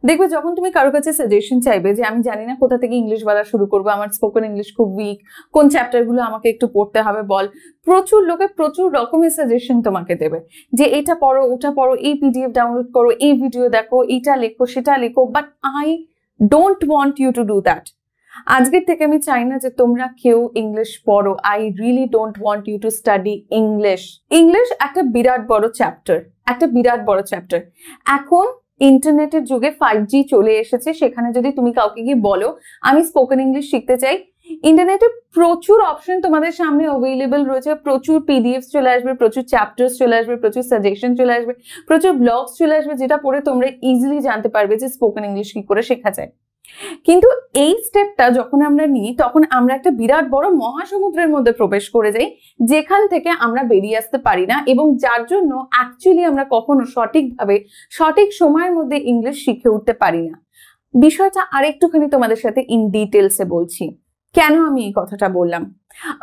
দেখবে যখন তুমি কারোর কাছে সাজেশন চাইবে যে আমি জানি না কোথা থেকে ইংলিশ বলা শুরু করবো, আমার স্পোকেন ইংলিশ খুব উইক, কোন চ্যাপ্টার গুলো আমাকে একটু পড়তে হবে বল, প্রচুর লোকে প্রচুর রকমের সাজেশন তোমাকে দেবে যে এটা পড়ো, ওটা পড়ো, এই পিডিএফ ডাউনলোড করো, এই ভিডিও দেখো, এটা লেখো, সেটা লেখো। But I don't want you to do that. আজকের থেকে আমি চাই না যে তোমরা কেউ ইংলিশ পড়ো। I really don't want you to study English. English একটা বিরাট বড় চ্যাপ্টার, একটা বিরাট বড় চ্যাপ্টার। এখন ইন্টারনেটের যুগে 5G চলে এসেছে, সেখানে যদি তুমি কাউকে গিয়ে বলো আমি স্পোকেন ইংলিশ শিখতে চাই, ইন্টারনেটে প্রচুর অপশন তোমাদের সামনে অ্যাভেলেবল রয়েছে, প্রচুর পিডিএফ চলে আসবে, প্রচুর চ্যাপ্টার্স চলে আসবে, প্রচুর সাজেশন চলে আসবে, প্রচুর ব্লগস চলে আসবে, যেটা পড়ে তোমরা ইজিলি জানতে পারবে যে স্পোকেন ইংলিশ কি করে শেখা যায়। কিন্তু এই স্টেপটা যখন আমরা নিই তখন আমরা একটা বিরাট বড় মহাসমুদ্রের মধ্যে প্রবেশ করে যাই, যেখান থেকে আমরা বেরিয়ে আসতে পারি না, এবং যার জন্য অ্যাকচুয়ালি আমরা কখনো সঠিকভাবে সঠিক সময়ের মধ্যে ইংলিশ শিখে উঠতে পারি না। বিষয়টা আরেকটুখানি তোমাদের সাথে ইন ডিটেলসে বলছি কেন আমি এই কথাটা বললাম।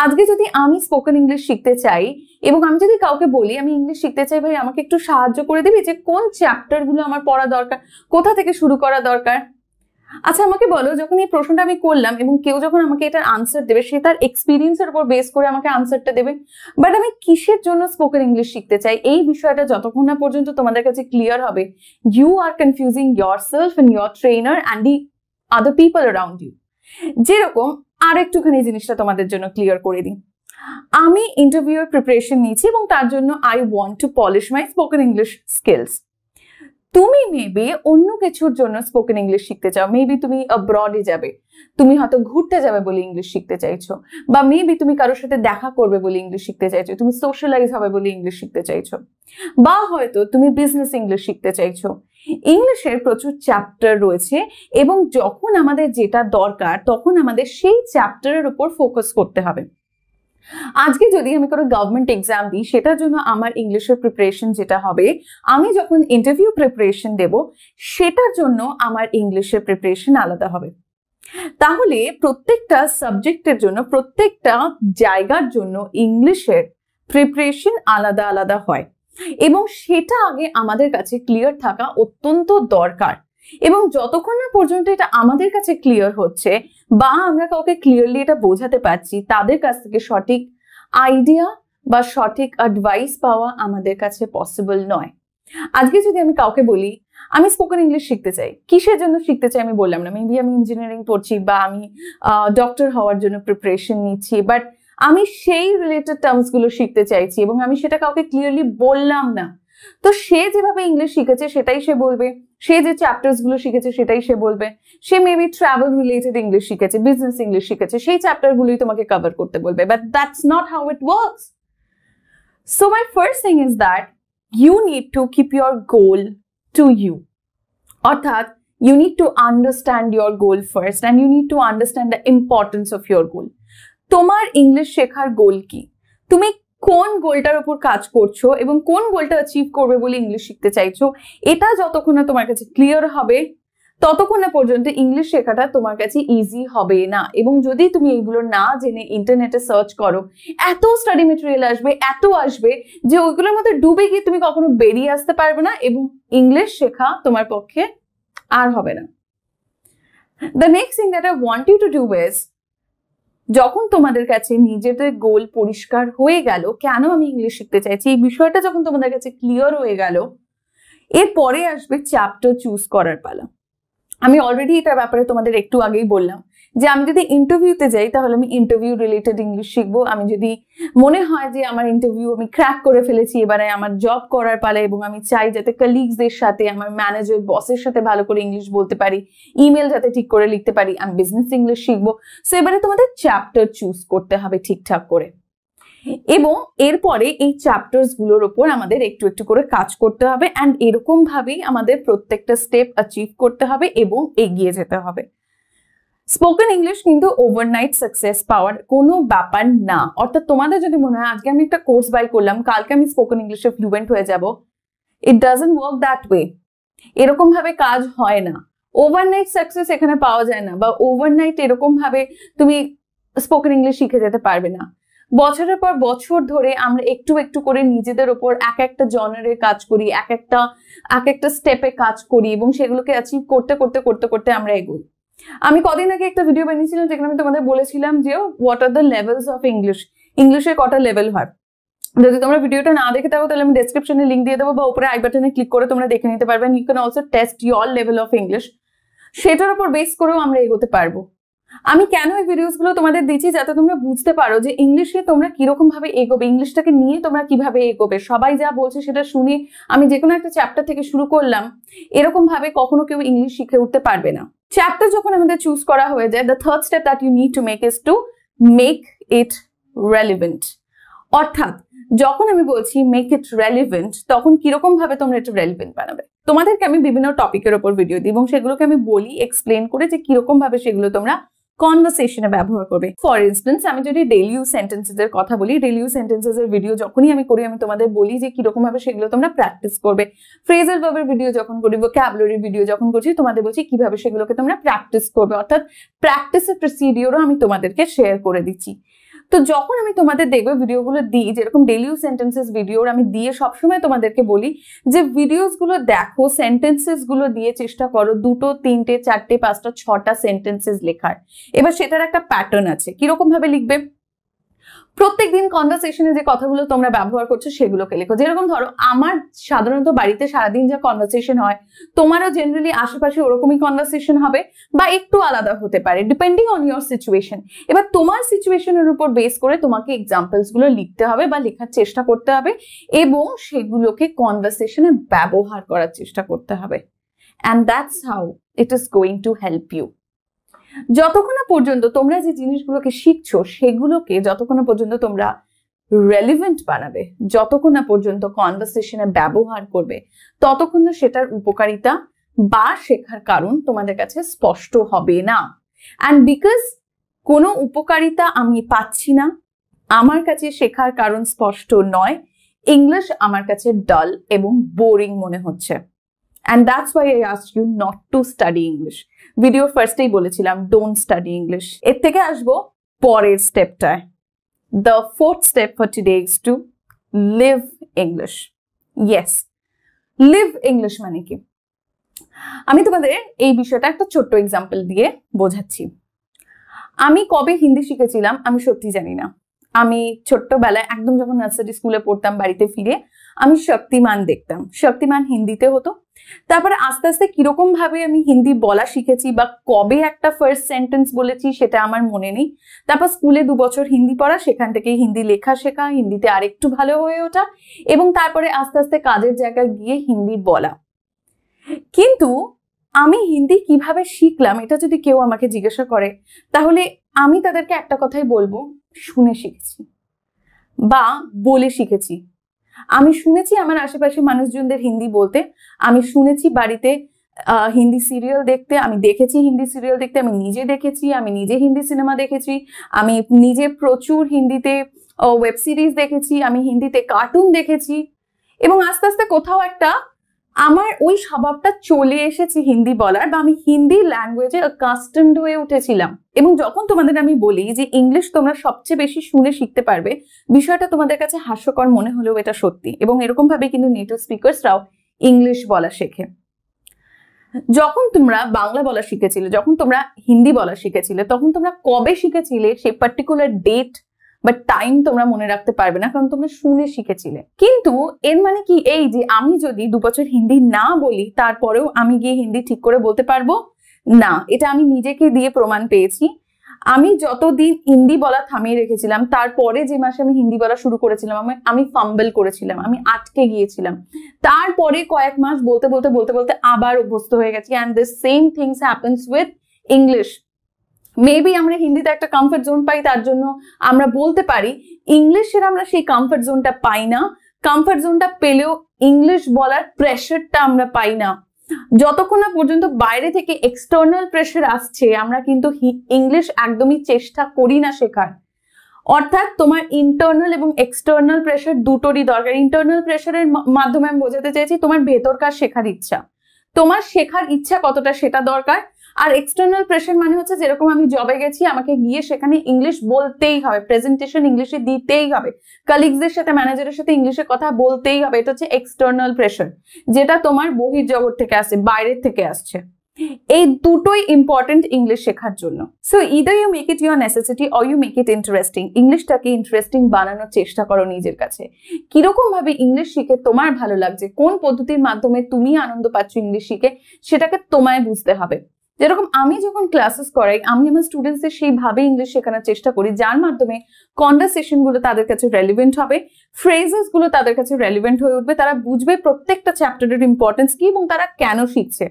আজকে যদি আমি স্পোকেন ইংলিশ শিখতে চাই এবং আমি যদি কাউকে বলি আমি ইংলিশ শিখতে চাই, ভাই আমাকে একটু সাহায্য করে দিবি যে কোন চ্যাপ্টার গুলো আমার পড়া দরকার, কোথা থেকে শুরু করা দরকার। আচ্ছা আমাকে বলো, যখন এই প্রশ্নটা আমি করলাম এবং কেউ যখন আমাকে এটার আনসার দেবে, সে তার এক্সপিরিয়েন্সের উপর বেস করে আমাকে আনসারটা দেবে। বাট আমি কিসের জন্য স্পোকেন ইংলিশ শিখতে চাই, এই বিষয়টা যতক্ষণ না পর্যন্ত তোমাদের কাছে ক্লিয়ার হবে, you are confusing yourself and your trainer and the other people around you। যেরকম আর একটুখানি জিনিসটা তোমাদের জন্য ক্লিয়ার করে দিই। আমি ইন্টারভিউর প্রিপারেশন নিয়েছি এবং তার জন্য I want to polish my spoken English skills. তুমি মেবি অন্য কিছুর জন্য স্পোকেন ইংলিশ শিখতে চাও, মেবি তুমি অ্যাব্রডে যাবে, তুমি হয়তো ঘুরতে যাবে বলে ইংলিশ শিখতে চাইছো, বা মেবি তুমি কারোর সাথে দেখা করবে বলে ইংলিশ শিখতে চাইছো, তুমি সোশ্যালাইজ হবে বলে ইংলিশ শিখতে চাইছো, বা হয়তো তুমি বিজনেস ইংলিশ শিখতে চাইছো। ইংলিশের প্রচুর চ্যাপ্টার রয়েছে এবং যখন আমাদের যেটা দরকার তখন আমাদের সেই চ্যাপ্টারের উপর ফোকাস করতে হবে। আজকে যদি আমি কোনো গভর্নমেন্ট এক্সাম দিই, সেটার জন্য আমার ইংলিশের প্রিপারেশন যেটা হবে, আমি যখন ইন্টারভিউ প্রিপারেশন দেব সেটার জন্য আমার ইংলিশের প্রিপারেশন আলাদা হবে। তাহলে প্রত্যেকটা সাবজেক্টের জন্য, প্রত্যেকটা জায়গার জন্য ইংলিশের প্রিপারেশন আলাদা আলাদা হয় এবং সেটা আগে আমাদের কাছে ক্লিয়ার থাকা অত্যন্ত দরকার। এবং যতক্ষণ না পর্যন্ত এটা আমাদের কাছে ক্লিয়ার হচ্ছে বা আমরা কাউকে ক্লিয়ারলি এটা বোঝাতে পারছি, তাদের কাছ থেকে সঠিক আইডিয়া বা সঠিক অ্যাডভাইস পাওয়া আমাদের কাছে পসিবল নয়। আজকে যদি আমি কাউকে বলি আমি স্পোকেন ইংলিশ শিখতে চাই, কিসের জন্য শিখতে চাই আমি বললাম না, মেবি আমি ইঞ্জিনিয়ারিং পড়ছি বা আমি ডক্টর হওয়ার জন্য প্রিপারেশন নিচ্ছি, বাট আমি সেই রিলেটেড টার্মস গুলো শিখতে চাইছি এবং আমি সেটা কাউকে ক্লিয়ারলি বললাম না। তো সে যেভাবে ইংলিশ শিখেছে সেটাই সে বলবে, সে যে চ্যাপ্টার্স গুলো শিখেছে সেটাই সে বলবে, সে মেবি ট্রাভেল রিলেটেড ইংলিশ শিখেছে, বিজনেস ইংলিশ শিখেছে, সেই চ্যাপ্টার গুলোই তোমাকে কভার করতে বলবে, but that's not how it works. So my first thing is that you need to keep your goal to you, অর্থাৎ you need to understand your goal first and you need to understand the importance of your goal। তোমার English শেখার গোল কি, তুমি কোন গোলটার উপর কাজ করছো এবং কোন গোলটা অ্যাচিভ করবে বলে ইংলিশ শিখতে চাইছো, এটা যতক্ষণ না তোমার কাছে ক্লিয়ার হবে ততক্ষণ না পর্যন্ত ইংলিশ শেখাটা তোমার কাছে ইজি হবে না। এবং যদি তুমি এইগুলো না জেনে ইন্টারনেটে সার্চ করো, এত স্টাডি মেটেরিয়াল আসবে, এত আসবে যে ওইগুলোর মধ্যে ডুবে গিয়ে তুমি কখনো বেরিয়ে আসতে পারবে না এবং ইংলিশ শেখা তোমার পক্ষে আর হবে না। The next thing that I want you to do is, যখন তোমাদের কাছে নিজেদের গোল পরিষ্কার হয়ে গেল, কেন আমি ইংলিশ শিখতে চাইছি এই বিষয়টা যখন তোমাদের কাছে ক্লিয়ার হয়ে গেল, এরপরে আসবে চ্যাপ্টার চুজ করার পালা। আমি অলরেডি এটার ব্যাপারে তোমাদের একটু আগেই বললাম যে আমি যদি ইন্টারভিউতে যাই তাহলে আমি ইন্টারভিউ রিলেটেড ইংলিশ শিখবো। আমি যদি মনে হয় যে আমার ইন্টারভিউ আমি ক্র্যাক করে ফেলেছি, এবারে আমার জব করার পালা এবং আমি চাই যাতে কলিগসদের সাথে, আমার ম্যানেজার বসের সাথে ভালো করে ইংলিশ বলতে পারি, ইমেল যাতে ঠিক করে লিখতে পারি, আমি বিজনেস ইংলিশ শিখবো। সো এবারে তোমাদের চ্যাপ্টার চুজ করতে হবে ঠিকঠাক করে এবং এরপরে এই চ্যাপ্টার্স গুলোর উপর আমাদের একটু একটু করে কাজ করতে হবে অ্যান্ড এরকম ভাবেই আমাদের প্রত্যেকটা স্টেপ অ্যাচিভ করতে হবে এবং এগিয়ে যেতে হবে। স্পোকেন ইংলিশ কিন্তু ওভারনাইট সাকসেস পাওয়ার কোনো ব্যাপার না। অর্থাৎ তোমাদের যদি মনে হয় আজকে আমি একটা কোর্স বাই করলাম, কালকে আমি স্পোকেন ইংলিশে ফ্লুয়েন্ট হয়ে যাব, it doesn't work that way. এরকম ভাবে কাজ হয় না। ওভারনাইট সাকসেস এখানে পাওয়া যায় না, বা ওভারনাইট এরকম ভাবে তুমি স্পোকেন ইংলিশ শিখে যেতে পারবে না। বছরের পর বছর ধরে আমরা একটু একটু করে নিজেদের ওপর এক একটা জনারে কাজ করি, এক একটা স্টেপে কাজ করি এবং সেগুলোকে অ্যাচিভ করতে করতে করতে করতে আমরা এগোই। আমি কদিন আগে একটা ভিডিও বানিয়েছিলাম যেখানে আমি তোমাদের বলেছিলাম যে what are the levels of English, ইংলিশের কটা লেভেল হয়। যদি তোমরা ভিডিওটা না দেখে থাকো তাহলে আমি ডেসক্রিপশনে লিঙ্ক দিয়ে দেবো বা উপরে আই বাটনে ক্লিক করে তোমরা দেখে নিতে পারবে। You can also test your level of English, সেটার উপর বেস করেও আমরা এগোতে পারবো। আমি কেন এই ভিডিওস গুলো তোমাদের দিচ্ছি, যাতে তোমরা বুঝতে পারো যে ইংলিশে তোমরা কিরকম ভাবে এগোবে, ইংলিশটাকে নিয়ে তোমরা কিভাবে এগোবে। সবাই যা বলছে সেটা শুনে আমি যে কোনো একটা চ্যাপ্টার থেকে শুরু করলাম, এরকম ভাবে কখনো কেউ ইংলিশ শিখে উঠতে পারবে না। চ্যাপ্টার যখন আমাদের চুজ করা হয়ে যায়, the third step that you need to make is to make it relevant. অর্থাৎ যখন আমি বলছি মেক ইট রেলিভেন্ট, তখন কিরকম ভাবে তোমরা এটা রেলিভেন্ট বানাবে। তোমাদেরকে আমি বিভিন্ন টপিকের উপর ভিডিও দিই এবং সেগুলোকে আমি বলি এক্সপ্লেন করে যে কিরকম ভাবে সেগুলো তোমরা কনভারসেশনে ব্যবহার করবে। ফর ইনস্টেন্স, আমি যদি ডেইলি ইউজ সেন্টেন্সেস এর কথা বলি, ডেইলি ইউজ সেন্টেন্সেস এর ভিডিও যখনই আমি করি, আমি তোমাদের বলি যে কিরকম ভাবে সেগুলো তোমরা প্র্যাকটিস করবে। ফ্রেজাল ভার্বের ভিডিও যখন করি, ভোকাবুলারি ভিডিও যখন করছি, তোমাদের বলছি কিভাবে সেগুলোকে তোমরা প্র্যাকটিস করবে। অর্থাৎ প্র্যাকটিসের প্রসিডিওরও আমি তোমাদেরকে শেয়ার করে দিচ্ছি। তো যখন আমি তোমাদের দেখবে ভিডিওগুলো দিই, যেরকম ডেইলি ইউজ সেন্টেন্সেস ভিডিওর আমি দিয়ে সবসময় তোমাদেরকে বলি যে ভিডিওস গুলো দেখো, সেন্টেন্সেস গুলো দিয়ে চেষ্টা করো 2, 3, 4, 5, 6টা সেন্টেন্সেস লেখার। এবার সেটার একটা প্যাটার্ন আছে, কিরকম ভাবে লিখবে। প্রত্যেকদিন কনভারসেশনে যে কথাগুলো তোমরা ব্যবহার করছো সেগুলোকে লেখো। যেরকম ধরো আমার সাধারণত বাড়িতে সারাদিন যা কনভারসেশন হয়, তোমারও জেনারেলি আশেপাশে ওরকমই কনভারসেশন হবে বা একটু আলাদা হতে পারে ডিপেন্ডিং অন ইয়োর সিচুয়েশন। এবার তোমার সিচুয়েশনের উপর বেস করে তোমাকে এক্সাম্পলস গুলো লিখতে হবে বা লেখার চেষ্টা করতে হবে এবং সেগুলোকে কনভারসেশনে ব্যবহার করার চেষ্টা করতে হবে। And that's how it is going to help you. যতক্ষণ না পর্যন্ত তোমরা যে জিনিসগুলোকে শিখছো সেগুলোকে যতক্ষণ না পর্যন্ত তোমরা রেলিভেন্ট বানাবে, যতক্ষণ না পর্যন্ত কনভারসেশনে ব্যবহার করবে, ততক্ষণ না সেটার উপকারিতা বা শেখার কারণ তোমাদের কাছে স্পষ্ট হবে না। অ্যান্ড বিকজ কোনো উপকারিতা আমি পাচ্ছি না, আমার কাছে শেখার কারণ স্পষ্ট নয়, ইংলিশ আমার কাছে ডাল এবং বোরিং মনে হচ্ছে। And that's why I asked you not to study English. ভিডিওর ফার্স্টেই বলেছিলাম don't study English. এর থেকে আসবো পরের স্টেপটায়। The fourth step for today is to live English. Yes, live English মানে কি? আমি তোমাদের এই বিষয়টা একটা ছোট্ট এক্সাম্পল দিয়ে বোঝাচ্ছি। আমি কবে হিন্দি শিখেছিলাম আমি সত্যি জানি না। আমি ছোট্টবেলায় একদম যখন নার্সারি স্কুলে পড়তাম, বাড়িতে ফিরে আমি শক্তিমান দেখতাম। শক্তিমান হিন্দিতে হতো। তারপরে আস্তে আস্তে কিরকম ভাবে আমি হিন্দি বলা শিখেছি বা কবে একটা ফার্স্ট সেন্টেন্স বলেছি সেটা আমার মনে নেই। তারপর স্কুলে 2 বছর হিন্দি পড়া, সেখান থেকে হিন্দি লেখা শেখা, হিন্দিতে আরেকটু ভালো হয়ে ওঠা এবং তারপরে আস্তে আস্তে কাজের জায়গায় গিয়ে হিন্দি বলা। কিন্তু আমি হিন্দি কিভাবে শিখলাম এটা যদি কেউ আমাকে জিজ্ঞাসা করে, তাহলে আমি তাদেরকে একটা কথাই বলবো, শুনে শিখেছি বা বলে শিখেছি। আমি শুনেছি আমার আশেপাশে মানুষজনদের হিন্দি বলতে, আমি শুনেছি বাড়িতে হিন্দি সিরিয়াল দেখতে, আমি দেখেছি হিন্দি সিরিয়াল দেখতে, আমি নিজে দেখেছি, আমি নিজে হিন্দি সিনেমা দেখেছি, আমি নিজে প্রচুর হিন্দিতে ওয়েব সিরিজ দেখেছি, আমি হিন্দিতে কার্টুন দেখেছি এবং আস্তে আস্তে কোথাও একটা আমার ওই স্বভাবটা চলে এসেছে হিন্দি বলার, বা আমি হিন্দি ল্যাঙ্গুয়েজে অ্যাকাস্টমড হয়ে উঠেছিলাম। এবং যখন তোমাদের আমি বলি যে ইংলিশ তোমরা সবচেয়ে বেশি শুনে শিখতে পারবে, বিষয়টা তোমাদের কাছে হাস্যকর মনে হলেও এটা সত্যি। এবং এরকম ভাবে কিন্তু নেটিভ স্পিকার্সরাও ইংলিশ বলা শেখে। যখন তোমরা বাংলা বলা শিখেছিলে, যখন তোমরা হিন্দি বলা শিখেছিলে, তখন তোমরা কবে শিখেছিলে সেই পার্টিকুলার ডেট বা টাইম তোমরা মনে রাখতে পারবে না, কারণ তোমরা শুনে শিখেছিলে। কিন্তু এর মানে কি এই যে আমি যদি 2 বছর হিন্দি না বলি তারপরেও আমি গিয়ে হিন্দি ঠিক করে বলতে পারবো না? এটা আমি নিজেকে দিয়ে প্রমাণ পেয়েছি। আমি যতদিন হিন্দি বলা থামিয়ে রেখেছিলাম, তারপরে যে মাসে আমি হিন্দি বলা শুরু করেছিলাম, আমি ফাম্বল করেছিলাম, আমি আটকে গিয়েছিলাম। তারপরে কয়েক মাস বলতে বলতে বলতে বলতে আবার অভ্যস্ত হয়ে গেছি। And this same things happens with English. Maybe আমরা হিন্দিতে একটা কমফর্ট জোন পাই, তার জন্য আমরা বলতে পারি। ইংলিশের আমরা সেই কমফর্ট জোনটা পাই না। কমফর্ট জোনটা পেলেও ইংলিশ বলার প্রেশারটা আমরা পাই না। যতক্ষণ না পর্যন্ত বাইরে থেকে এক্সটার্নাল প্রেশার আসছে, আমরা কিন্তু ইংলিশ একদমই চেষ্টা করি না শেখার। অর্থাৎ তোমার ইন্টারনাল এবং এক্সটার্নাল প্রেশার দুটোরই দরকার। ইন্টারনাল প্রেশারের মাধ্যমে আমি বোঝাতে চাইছি তোমার ভেতরকার শেখার ইচ্ছা, তোমার শেখার ইচ্ছা কতটা সেটা দরকার। আর এক্সটার্নাল প্রেশার মানে হচ্ছে যেরকম আমি জবে গেছি, আমাকে গিয়ে সেখানে ইংলিশ বলতেই হবে, প্রেজেন্টেশন ইংলিশে দিতেই হবে, কলিগসদের সাথে ম্যানেজারের সাথে ইংলিশে কথা বলতেই হবে। এটা হচ্ছে এক্সটার্নাল প্রেশার, যেটা তোমার বহির্জগৎ থেকে আসছে, বাইরের থেকে আসছে। এই দুটোই ইম্পর্টেন্ট ইংলিশ শেখার জন্য। So either you make it your necessity or you make it interesting. ইংলিশটাকে ইন্টারেস্টিং বানানোর চেষ্টা করো নিজের কাছে। কিরকম ভাবে ইংলিশ শিখে তোমার ভালো লাগছে, কোন পদ্ধতির মাধ্যমে তুমি আনন্দ পাচ্ছ ইংলিশ শিখে, সেটাকে তোমায় বুঝতে হবে। যেরকম আমি যখন ক্লাসেস করাই, আমি আমার স্টুডেন্টসদের সেইভাবে ইংলিশ শেখানোর চেষ্টা করি যার মাধ্যমে কনভারসেশন গুলো তাদের কাছে রেলিভেন্ট হবে, ফ্রেজেস গুলো তাদের কাছে রেলিভেন্ট হয়ে উঠবে, তারা বুঝবে প্রত্যেকটা চ্যাপ্টারের ইম্পর্টেন্স কি এবং তারা কেন শিখছে।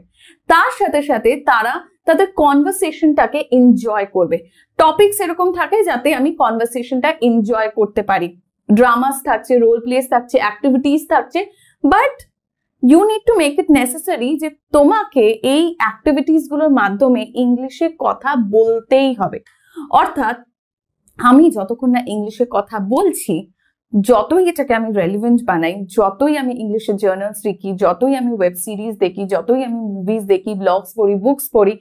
তার সাথে সাথে তারা তাদের কনভারসেশনটাকে এনজয় করবে। টপিকস এরকম থাকে যাতে আমি কনভারসেশনটা এনজয় করতে পারি। ড্রামাস থাকছে, রোল প্লেস থাকছে, অ্যাক্টিভিটিস থাকছে, but you need to make it necessary যে তোমাকে এই অ্যাক্টিভিটিস গুলোর মাধ্যমে ইংলিশে কথা বলতেই হবে। অর্থাৎ আমি যতক্ষণ না ইংলিশে কথা বলছি, যতই এটাকে আমি রেলিভেন্ট বানাই, যতই আমি ইংলিশে জার্নালস লিখি, যতই আমি ওয়েব সিরিজ দেখি, যতই আমি মুভিজ দেখি, ব্লগস পড়ি, বুকস পড়ি,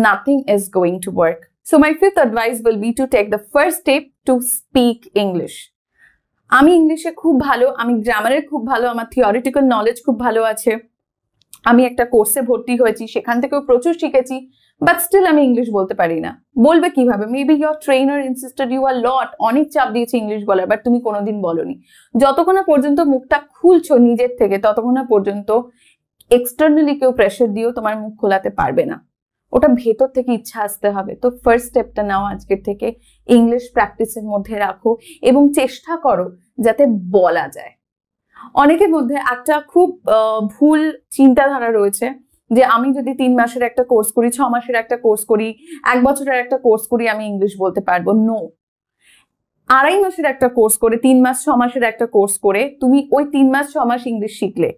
nothing is going to work. So my fifth advice will be to take the first step to speak English. আমি ইংলিশে খুব ভালো, আমি গ্রামারের খুব ভালো, আমার থিওরিটিক্যাল নলেজ খুব ভালো আছে, আমি একটা কোর্সে ভর্তি হয়েছি, সেখান থেকেও প্রচুর শিখেছি, বাট স্টিল আমি ইংলিশ বলতে পারি না। বলবে কিভাবে? Maybe your trainer insisted you a lot, অনেক চাপ দিয়েছে ইংলিশ বলার, বাট তুমি কোনোদিন বলনি। যতক্ষণ না পর্যন্ত মুখটা খুলছো নিজের থেকে, ততক্ষণ না পর্যন্ত এক্সটার্নালি কেউ প্রেশার দিয়েও তোমার মুখ খোলাতে পারবে না। ওটা ভেতর থেকে ইচ্ছা আসতে হবে। তো ফার্স্ট স্টেপটা নাও আজকের থেকে, ইংলিশ প্র্যাকটিসের মধ্যে রাখো এবং চেষ্টা করো যাতে বলা যায়। অনেকের মধ্যে একটা খুব ভুল চিন্তাধারা রয়েছে যে আমি যদি 3 মাসের একটা কোর্স করি, 6 মাসের একটা কোর্স করি, 1 বছরের একটা কোর্স করি, আমি ইংলিশ বলতে পারবো। নো, 2.5 মাসের একটা কোর্স করে, 3 মাস 6 মাসের একটা কোর্স করে তুমি ওই 3 মাস 6 মাস ইংলিশ শিখলে,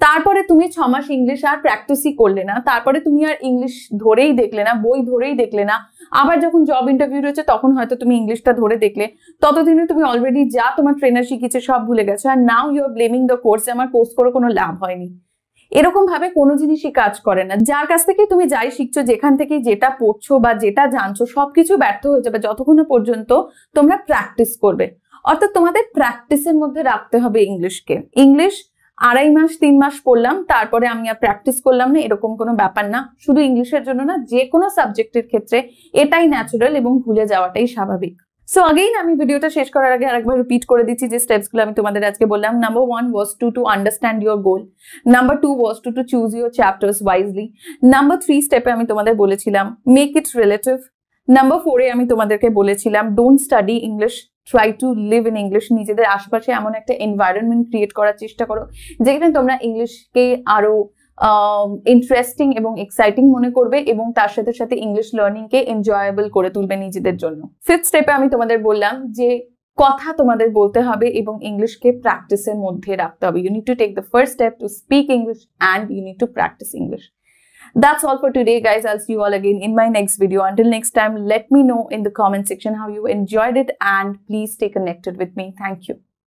তারপরে তুমি 6 মাস ইংলিশ আর প্র্যাকটিসই করলে না, তারপরে তুমি আর ইংলিশ ধরেই দেখলে না, বই ধরেই দেখলে না, আবার যখন জব ইন্টারভিউ রয়েছে তখন হয়তো তুমি ইংলিশটা ধরে দেখলে, ততদিনে তুমি অলরেডি যা তোমার ট্রেনার শিখিয়েছে সব ভুলে গেছো, আর now you are blaming the course, আমার কোর্স করে কোনো লাভ হয়নি। এরকম ভাবে কোনো জিনিসই কাজ করে না। যার কাছ থেকে তুমি যাই শিখছো, যেখান থেকে যেটা পড়ছো বা যেটা জানছো, সবকিছু ব্যর্থ হয়ে যাবে যতক্ষণ না পর্যন্ত তোমরা প্র্যাকটিস করবে। অর্থাৎ তোমাদের প্র্যাকটিসের মধ্যে রাখতে হবে ইংলিশকে। ইংলিশ 2.5 মাস 3 মাস পড়লাম, তারপরে আমি আর প্র্যাকটিস করলাম না, এরকম কোনো ব্যাপার না। শুধু ইংলিশের জন্য না, যে কোনো সাবজেক্টের ক্ষেত্রে এটাই ন্যাচারাল এবং ভুলে যাওয়াটাই স্বাভাবিক। সো अगेन আমি ভিডিওটা শেষ করার আগে আরেকবার রিপিট করে দিচ্ছি যে স্টেপসগুলো আমি তোমাদের আজকে বললাম। Number 1 was to understand your goal. Number 2 was to choose your chapters wisely. Number 3 স্টেপে আমি তোমাদের বলেছিলাম make it relative. নাম্বার 4 এ আমি তোমাদেরকে বলেছিলাম don't study English, try to live in English. নিজেদের আশেপাশে এমন একটা এনভায়রনমেন্ট ক্রিয়েট করার চেষ্টা করো যেখানে তোমরা ইংলিশকে আরো ইন্টারেস্টিং এবং এক্সাইটিং মনে করবে এবং তার সাথে সাথে ইংলিশ লার্নিং কে এনজয়েবল করে তুলবে নিজেদের জন্য। ফিফথ স্টেপে আমি তোমাদের বললাম যে কথা তোমাদের বলতে হবে এবং ইংলিশকে প্র্যাকটিসের মধ্যে রাখতে হবে। You need to take the first step to speak English and you need to practise English. That's all for today, guys. I'll see you all again in my next video. Until next time, let me know in the comment section how you enjoyed it and please stay connected with me. Thank you.